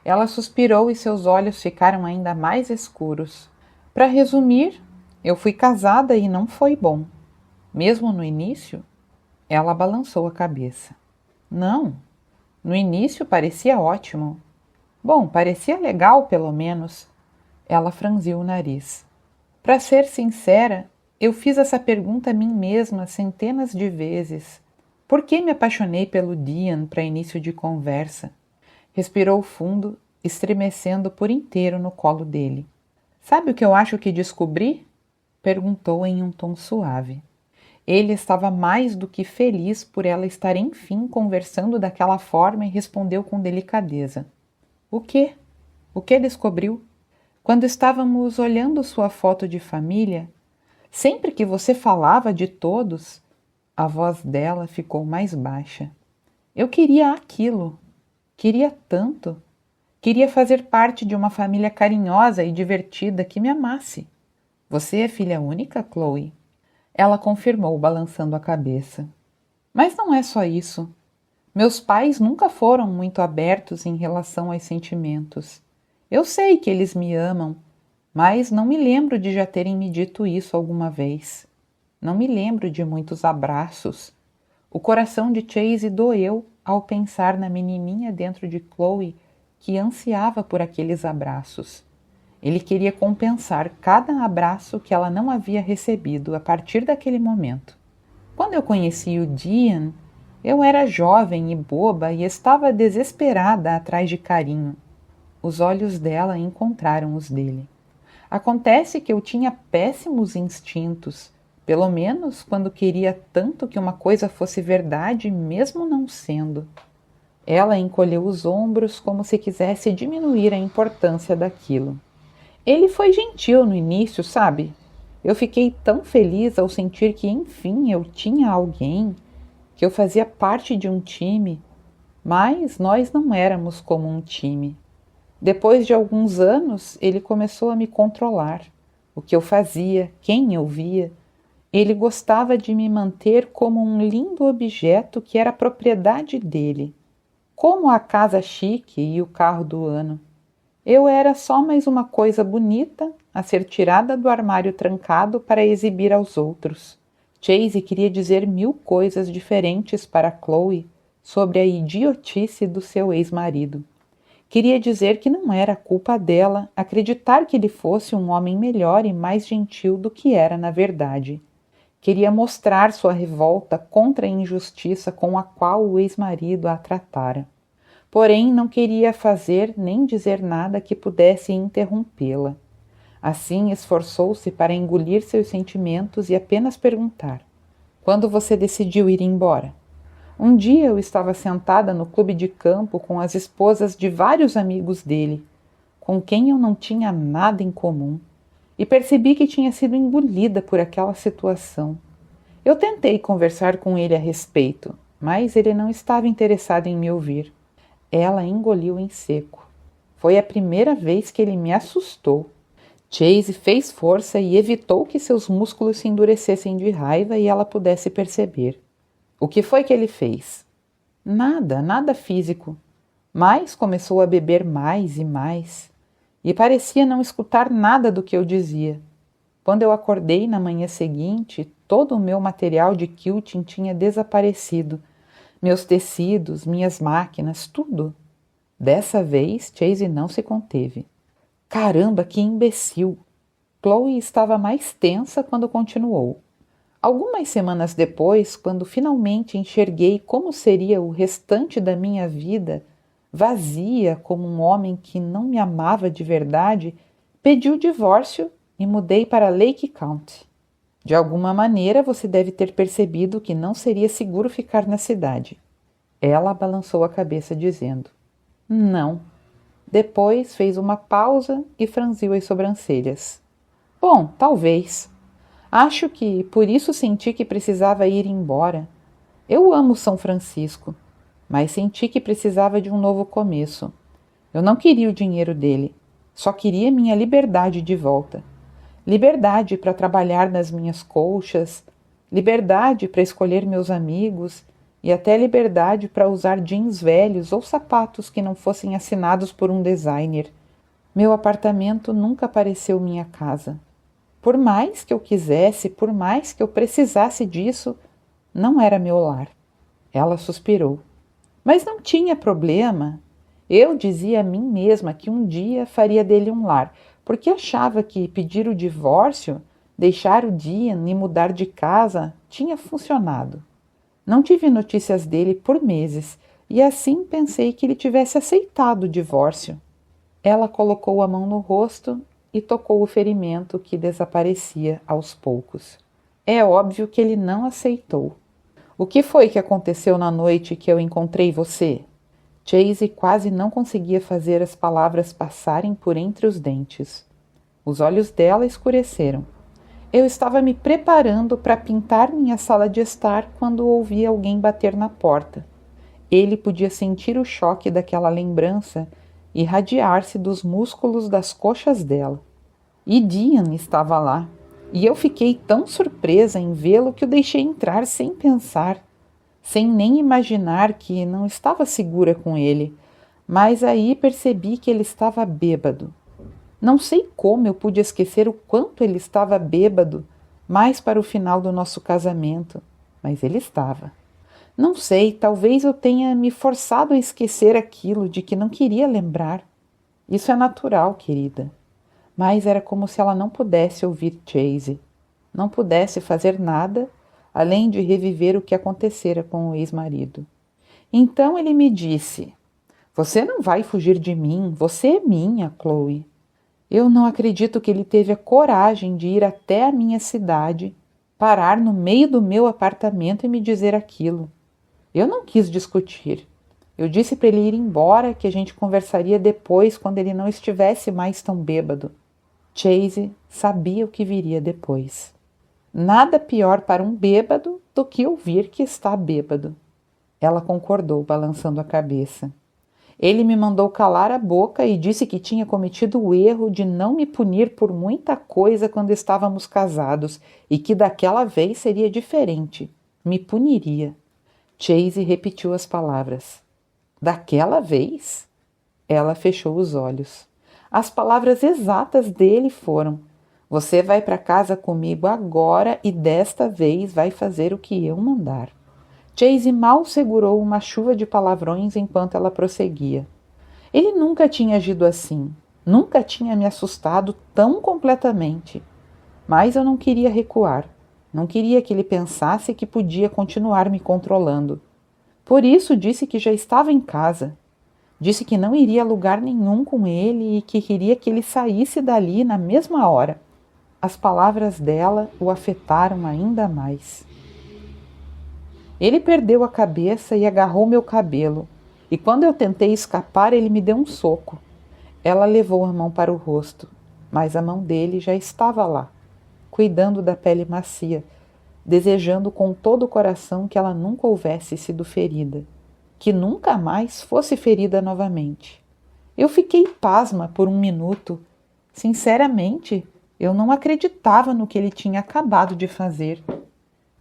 Ela suspirou e seus olhos ficaram ainda mais escuros. Para resumir, eu fui casada e não foi bom. Mesmo no início? Ela balançou a cabeça. Não, no início parecia ótimo. Bom, parecia legal, pelo menos. Ela franziu o nariz. Para ser sincera, eu fiz essa pergunta a mim mesma centenas de vezes. Por que me apaixonei pelo Dean para início de conversa? Respirou fundo, estremecendo por inteiro no colo dele. Sabe o que eu acho que descobri? Perguntou em um tom suave. Ele estava mais do que feliz por ela estar enfim conversando daquela forma e respondeu com delicadeza. O quê? O que descobriu? Quando estávamos olhando sua foto de família, sempre que você falava de todos, a voz dela ficou mais baixa. Eu queria aquilo. Queria tanto. Queria fazer parte de uma família carinhosa e divertida que me amasse. Você é filha única, Chloe? Ela confirmou, balançando a cabeça. Mas não é só isso. Meus pais nunca foram muito abertos em relação aos sentimentos. Eu sei que eles me amam, mas não me lembro de já terem me dito isso alguma vez. Não me lembro de muitos abraços. O coração de Chase doeu ao pensar na menininha dentro de Chloe que ansiava por aqueles abraços. Ele queria compensar cada abraço que ela não havia recebido a partir daquele momento. Quando eu conheci o Dean, eu era jovem e boba e estava desesperada atrás de carinho. Os olhos dela encontraram os dele. Acontece que eu tinha péssimos instintos, pelo menos quando queria tanto que uma coisa fosse verdade, mesmo não sendo. Ela encolheu os ombros como se quisesse diminuir a importância daquilo. Ele foi gentil no início, sabe? Eu fiquei tão feliz ao sentir que, enfim, eu tinha alguém, que eu fazia parte de um time, mas nós não éramos como um time. Depois de alguns anos, ele começou a me controlar. O que eu fazia, quem eu via. Ele gostava de me manter como um lindo objeto que era propriedade dele, como a casa chique e o carro do ano. Eu era só mais uma coisa bonita a ser tirada do armário trancado para exibir aos outros. Chase queria dizer 1000 coisas diferentes para Chloe sobre a idiotice do seu ex-marido. Queria dizer que não era culpa dela acreditar que ele fosse um homem melhor e mais gentil do que era na verdade. Queria mostrar sua revolta contra a injustiça com a qual o ex-marido a tratara. Porém, não queria fazer nem dizer nada que pudesse interrompê-la. Assim, esforçou-se para engolir seus sentimentos e apenas perguntar: quando você decidiu ir embora? Um dia eu estava sentada no clube de campo com as esposas de vários amigos dele, com quem eu não tinha nada em comum, e percebi que tinha sido engolida por aquela situação. Eu tentei conversar com ele a respeito, mas ele não estava interessado em me ouvir. Ela engoliu em seco. Foi a primeira vez que ele me assustou. Chase fez força e evitou que seus músculos se endurecessem de raiva e ela pudesse perceber. O que foi que ele fez? Nada físico. Mas começou a beber mais e mais. E parecia não escutar nada do que eu dizia. Quando eu acordei na manhã seguinte, todo o meu material de quilting tinha desaparecido. Meus tecidos, minhas máquinas, tudo. Dessa vez, Chase não se conteve. Caramba, que imbecil! Chloe estava mais tensa quando continuou. Algumas semanas depois, quando finalmente enxerguei como seria o restante da minha vida, vazia como um homem que não me amava de verdade, pedi o divórcio e mudei para Lake County. De alguma maneira você deve ter percebido que não seria seguro ficar na cidade. Ela balançou a cabeça dizendo: Não. Depois fez uma pausa e franziu as sobrancelhas. Bom, talvez. Acho que por isso senti que precisava ir embora. Eu amo São Francisco, mas senti que precisava de um novo começo. Eu não queria o dinheiro dele, só queria minha liberdade de volta. Liberdade para trabalhar nas minhas colchas, liberdade para escolher meus amigos e até liberdade para usar jeans velhos ou sapatos que não fossem assinados por um designer. Meu apartamento nunca pareceu minha casa. Por mais que eu quisesse, por mais que eu precisasse disso, não era meu lar. Ela suspirou. Mas não tinha problema. Eu dizia a mim mesma que um dia faria dele um lar, porque achava que pedir o divórcio, deixar o Dean e mudar de casa tinha funcionado. Não tive notícias dele por meses, e assim pensei que ele tivesse aceitado o divórcio. Ela colocou a mão no rosto e tocou o ferimento que desaparecia aos poucos. É óbvio que ele não aceitou. O que foi que aconteceu na noite que eu encontrei você? Chase quase não conseguia fazer as palavras passarem por entre os dentes. Os olhos dela escureceram. Eu estava me preparando para pintar minha sala de estar quando ouvi alguém bater na porta. Ele podia sentir o choque daquela lembrança irradiar-se dos músculos das coxas dela. E Dean estava lá, e eu fiquei tão surpresa em vê-lo que o deixei entrar sem pensar, sem nem imaginar que não estava segura com ele, mas aí percebi que ele estava bêbado. Não sei como eu pude esquecer o quanto ele estava bêbado, mais para o final do nosso casamento, mas ele estava. Não sei, talvez eu tenha me forçado a esquecer aquilo de que não queria lembrar. Isso é natural, querida. Mas era como se ela não pudesse ouvir Chase, não pudesse fazer nada além de reviver o que acontecera com o ex-marido. Então ele me disse: Você não vai fugir de mim, você é minha, Chloe. Eu não acredito que ele teve a coragem de ir até a minha cidade, parar no meio do meu apartamento e me dizer aquilo. Eu não quis discutir. Eu disse para ele ir embora, que a gente conversaria depois, quando ele não estivesse mais tão bêbado. Chase sabia o que viria depois. Nada pior para um bêbado do que ouvir que está bêbado. Ela concordou, balançando a cabeça. Ele me mandou calar a boca e disse que tinha cometido o erro de não me punir por muita coisa quando estávamos casados e que daquela vez seria diferente. Me puniria. Chase repetiu as palavras. Daquela vez? Ela fechou os olhos. As palavras exatas dele foram: Você vai para casa comigo agora e desta vez vai fazer o que eu mandar. Chase mal segurou uma chuva de palavrões enquanto ela prosseguia. Ele nunca tinha agido assim, nunca tinha me assustado tão completamente. Mas eu não queria recuar. Não queria que ele pensasse que podia continuar me controlando. Por isso disse que já estava em casa. Disse que não iria a lugar nenhum com ele e que queria que ele saísse dali na mesma hora. As palavras dela o afetaram ainda mais. Ele perdeu a cabeça e agarrou meu cabelo, e quando eu tentei escapar, ele me deu um soco. Ela levou a mão para o rosto, mas a mão dele já estava lá, cuidando da pele macia, desejando com todo o coração que ela nunca houvesse sido ferida, que nunca mais fosse ferida novamente. Eu fiquei pasma por um minuto. Sinceramente, eu não acreditava no que ele tinha acabado de fazer.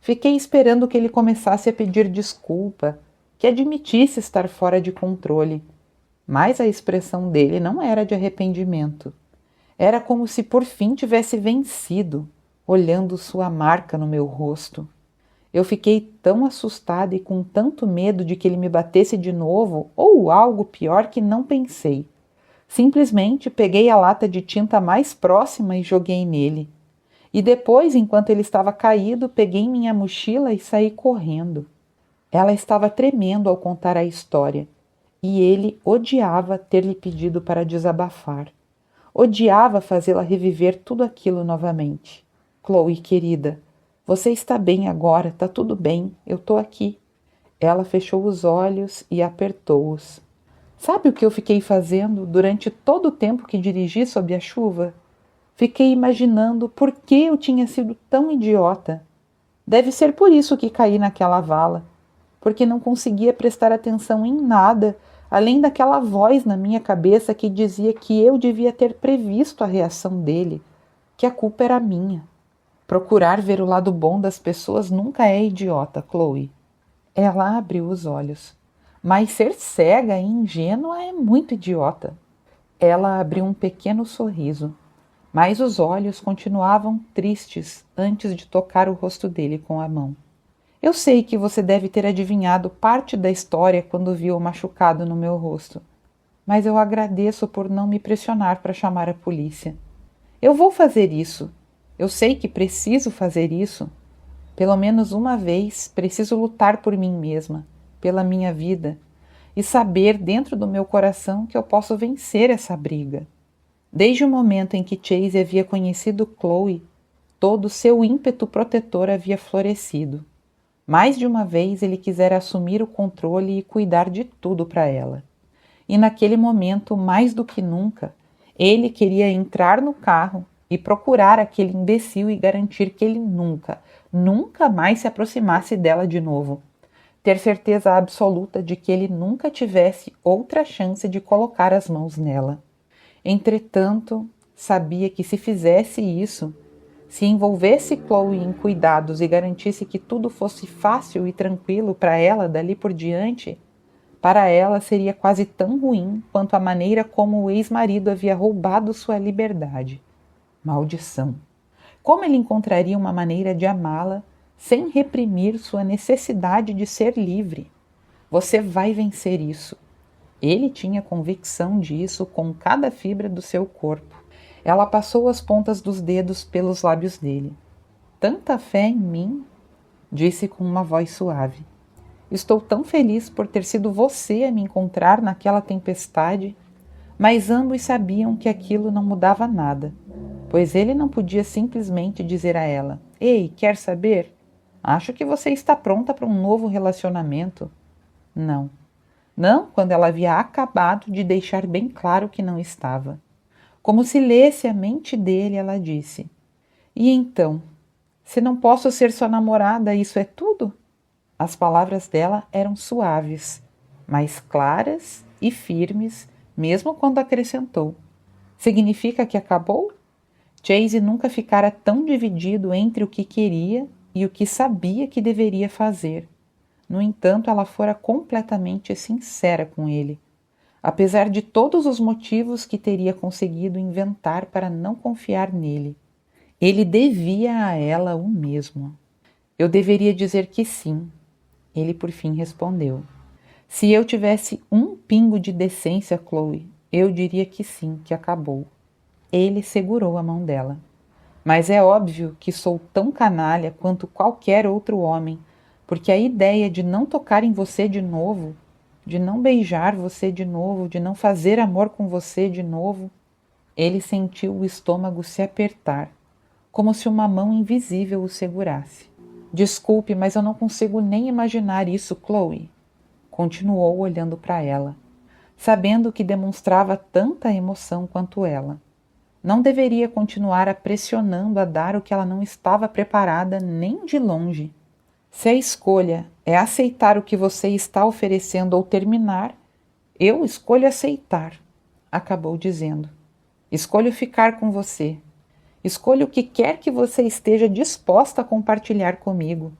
Fiquei esperando que ele começasse a pedir desculpa, que admitisse estar fora de controle. Mas a expressão dele não era de arrependimento. Era como se por fim tivesse vencido, olhando sua marca no meu rosto. Eu fiquei tão assustada e com tanto medo de que ele me batesse de novo ou algo pior que não pensei. Simplesmente peguei a lata de tinta mais próxima e joguei nele. E depois, enquanto ele estava caído, peguei minha mochila e saí correndo. Ela estava tremendo ao contar a história, e ele odiava ter-lhe pedido para desabafar. Odiava fazê-la reviver tudo aquilo novamente. Chloe, querida, Você está bem agora, tá tudo bem, eu tô aqui. Ela fechou os olhos e apertou-os. Sabe o que eu fiquei fazendo durante todo o tempo que dirigi sob a chuva? Fiquei imaginando por que eu tinha sido tão idiota. Deve ser por isso que caí naquela vala, porque não conseguia prestar atenção em nada, além daquela voz na minha cabeça que dizia que eu devia ter previsto a reação dele, que a culpa era minha. Procurar ver o lado bom das pessoas nunca é idiota, Chloe. Ela abriu os olhos. Mas ser cega e ingênua é muito idiota. Ela abriu um pequeno sorriso, mas os olhos continuavam tristes antes de tocar o rosto dele com a mão. Eu sei que você deve ter adivinhado parte da história quando viu o machucado no meu rosto, mas eu agradeço por não me pressionar para chamar a polícia. Eu vou fazer isso. Eu sei que preciso fazer isso. Pelo menos uma vez preciso lutar por mim mesma, pela minha vida, e saber dentro do meu coração que eu posso vencer essa briga. Desde o momento em que Chase havia conhecido Chloe, todo o seu ímpeto protetor havia florescido. Mais de uma vez ele quisera assumir o controle e cuidar de tudo para ela. E naquele momento, mais do que nunca, ele queria entrar no carro e procurar aquele imbecil e garantir que ele nunca mais se aproximasse dela de novo. Ter certeza absoluta de que ele nunca tivesse outra chance de colocar as mãos nela. Entretanto, sabia que se fizesse isso, se envolvesse Chloe em cuidados e garantisse que tudo fosse fácil e tranquilo para ela dali por diante, para ela seria quase tão ruim quanto a maneira como o ex-marido havia roubado sua liberdade. Maldição! Como ele encontraria uma maneira de amá-la sem reprimir sua necessidade de ser livre? Você vai vencer isso. Ele tinha convicção disso com cada fibra do seu corpo. Ela passou as pontas dos dedos pelos lábios dele. Tanta fé em mim, disse com uma voz suave. Estou tão feliz por ter sido você a me encontrar naquela tempestade, mas ambos sabiam que aquilo não mudava nada, pois ele não podia simplesmente dizer a ela: Ei, quer saber? Acho que você está pronta para um novo relacionamento. Não. Não quando ela havia acabado de deixar bem claro que não estava. Como se lesse a mente dele, ela disse: E então? Se não posso ser sua namorada, isso é tudo? As palavras dela eram suaves, mas claras e firmes, mesmo quando acrescentou: Significa que acabou? Chase nunca ficara tão dividido entre o que queria e o que sabia que deveria fazer. No entanto, ela fora completamente sincera com ele, apesar de todos os motivos que teria conseguido inventar para não confiar nele. Ele devia a ela o mesmo. Eu deveria dizer que sim. Ele por fim respondeu. Se eu tivesse um pingo de decência, Chloe, eu diria que sim, que acabou. Ele segurou a mão dela. Mas é óbvio que sou tão canalha quanto qualquer outro homem, porque a ideia de não tocar em você de novo, de não beijar você de novo, de não fazer amor com você de novo, ele sentiu o estômago se apertar, como se uma mão invisível o segurasse. Desculpe, mas eu não consigo nem imaginar isso, Chloe. Continuou olhando para ela, sabendo que demonstrava tanta emoção quanto ela. Não deveria continuar a pressionando a dar o que ela não estava preparada nem de longe. Se a escolha é aceitar o que você está oferecendo ou terminar, eu escolho aceitar, acabou dizendo. Escolho ficar com você. Escolho o que quer que você esteja disposta a compartilhar comigo.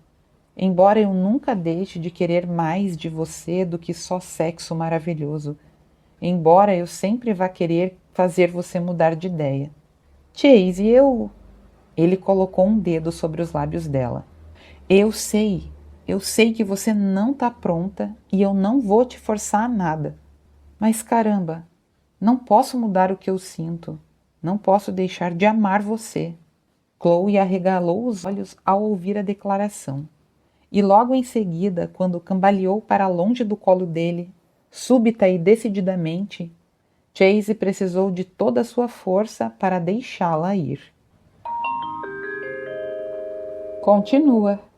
Embora eu nunca deixe de querer mais de você do que só sexo maravilhoso. Embora eu sempre vá querer fazer você mudar de ideia. Chase, Ele colocou um dedo sobre os lábios dela. Eu sei que você não está pronta e eu não vou te forçar a nada. Mas caramba, não posso mudar o que eu sinto. Não posso deixar de amar você. Chloe arregalou os olhos ao ouvir a declaração. E logo em seguida, quando cambaleou para longe do colo dele, súbita e decididamente, Chase precisou de toda a sua força para deixá-la ir. Continua.